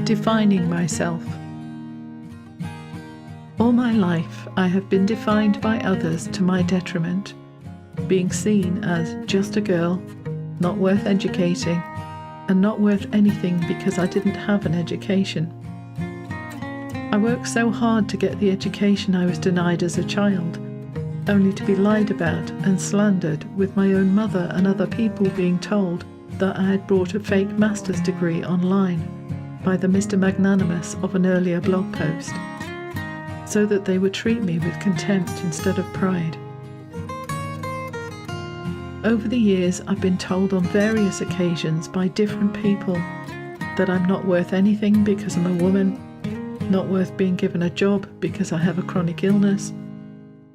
Defining myself. All my life I have been defined by others to my detriment, being seen as just a girl, not worth educating, and not worth anything because I didn't have an education. I worked so hard to get the education I was denied as a child, only to be lied about and slandered, with my own mother and other people being told that I had brought a fake master's degree online by the Mr Magnanimous of an earlier blog post, so that they would treat me with contempt instead of pride. Over the years, I've been told on various occasions by different people that I'm not worth anything because I'm a woman, not worth being given a job because I have a chronic illness.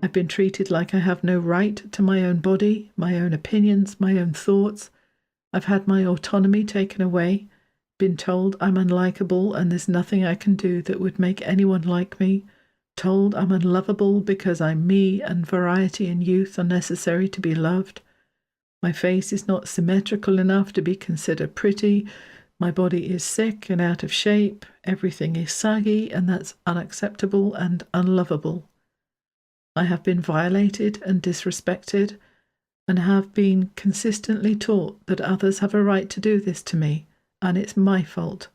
I've been treated like I have no right to my own body, my own opinions, my own thoughts. I've had my autonomy taken away, been told I'm unlikable and there's nothing I can do that would make anyone like me, told I'm unlovable because I'm me and variety and youth are necessary to be loved. My face is not symmetrical enough to be considered pretty. My body is sick and out of shape. Everything is saggy, and that's unacceptable and unlovable. I have been violated and disrespected, and have been consistently taught that others have a right to do this to me, and it's my fault.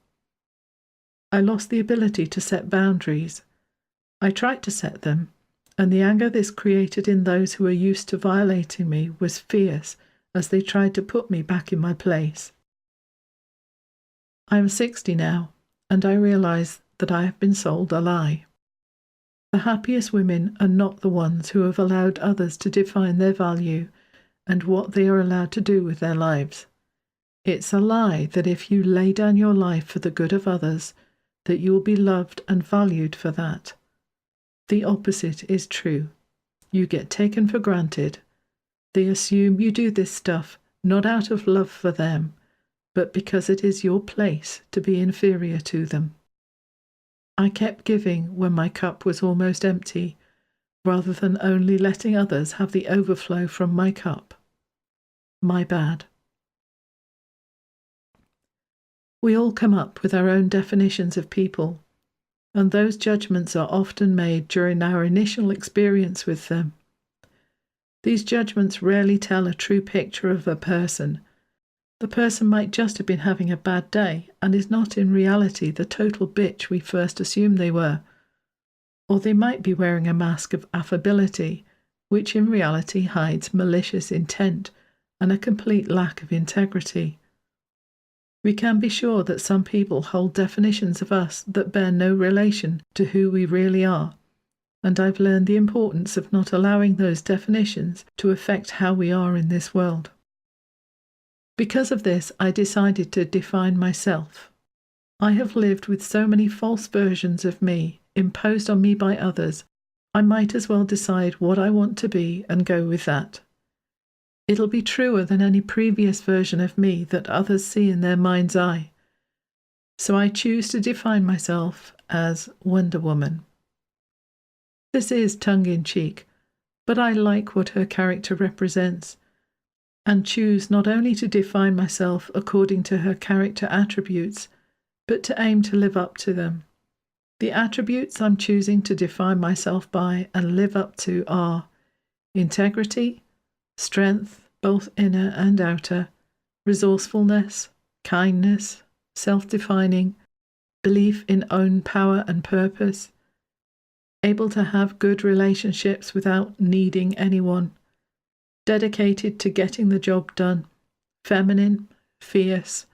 I lost the ability to set boundaries. I tried to set them, and the anger this created in those who were used to violating me was fierce as they tried to put me back in my place. I am 60 now, and I realize that I have been sold a lie. The happiest women are not the ones who have allowed others to define their value and what they are allowed to do with their lives. It's a lie that if you lay down your life for the good of others, that you will be loved and valued for that. The opposite is true. You get taken for granted. They assume you do this stuff not out of love for them, but because it is your place to be inferior to them. I kept giving when my cup was almost empty, rather than only letting others have the overflow from my cup. My bad. We all come up with our own definitions of people, and those judgments are often made during our initial experience with them. These judgments rarely tell a true picture of a person. The person might just have been having a bad day and is not in reality the total bitch we first assumed they were. Or they might be wearing a mask of affability, which in reality hides malicious intent and a complete lack of integrity. We can be sure that some people hold definitions of us that bear no relation to who we really are, and I've learned the importance of not allowing those definitions to affect how we are in this world. Because of this, I decided to define myself. I have lived with so many false versions of me, imposed on me by others, I might as well decide what I want to be and go with that. It'll be truer than any previous version of me that others see in their mind's eye. So I choose to define myself as Wonder Woman. This is tongue-in-cheek, but I like what her character represents, and choose not only to define myself according to her character attributes, but to aim to live up to them. The attributes I'm choosing to define myself by and live up to are integrity, strength, both inner and outer, resourcefulness, kindness, self-defining, belief in own power and purpose, able to have good relationships without needing anyone, dedicated to getting the job done, feminine, fierce,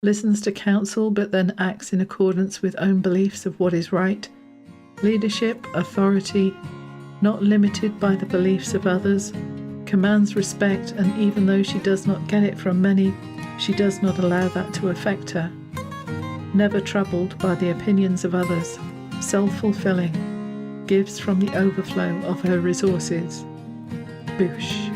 listens to counsel but then acts in accordance with own beliefs of what is right, leadership, authority, not limited by the beliefs of others, commands respect, and even though she does not get it from many, she does not allow that to affect her. Never troubled by the opinions of others, self-fulfilling, gives from the overflow of her resources. Boosh.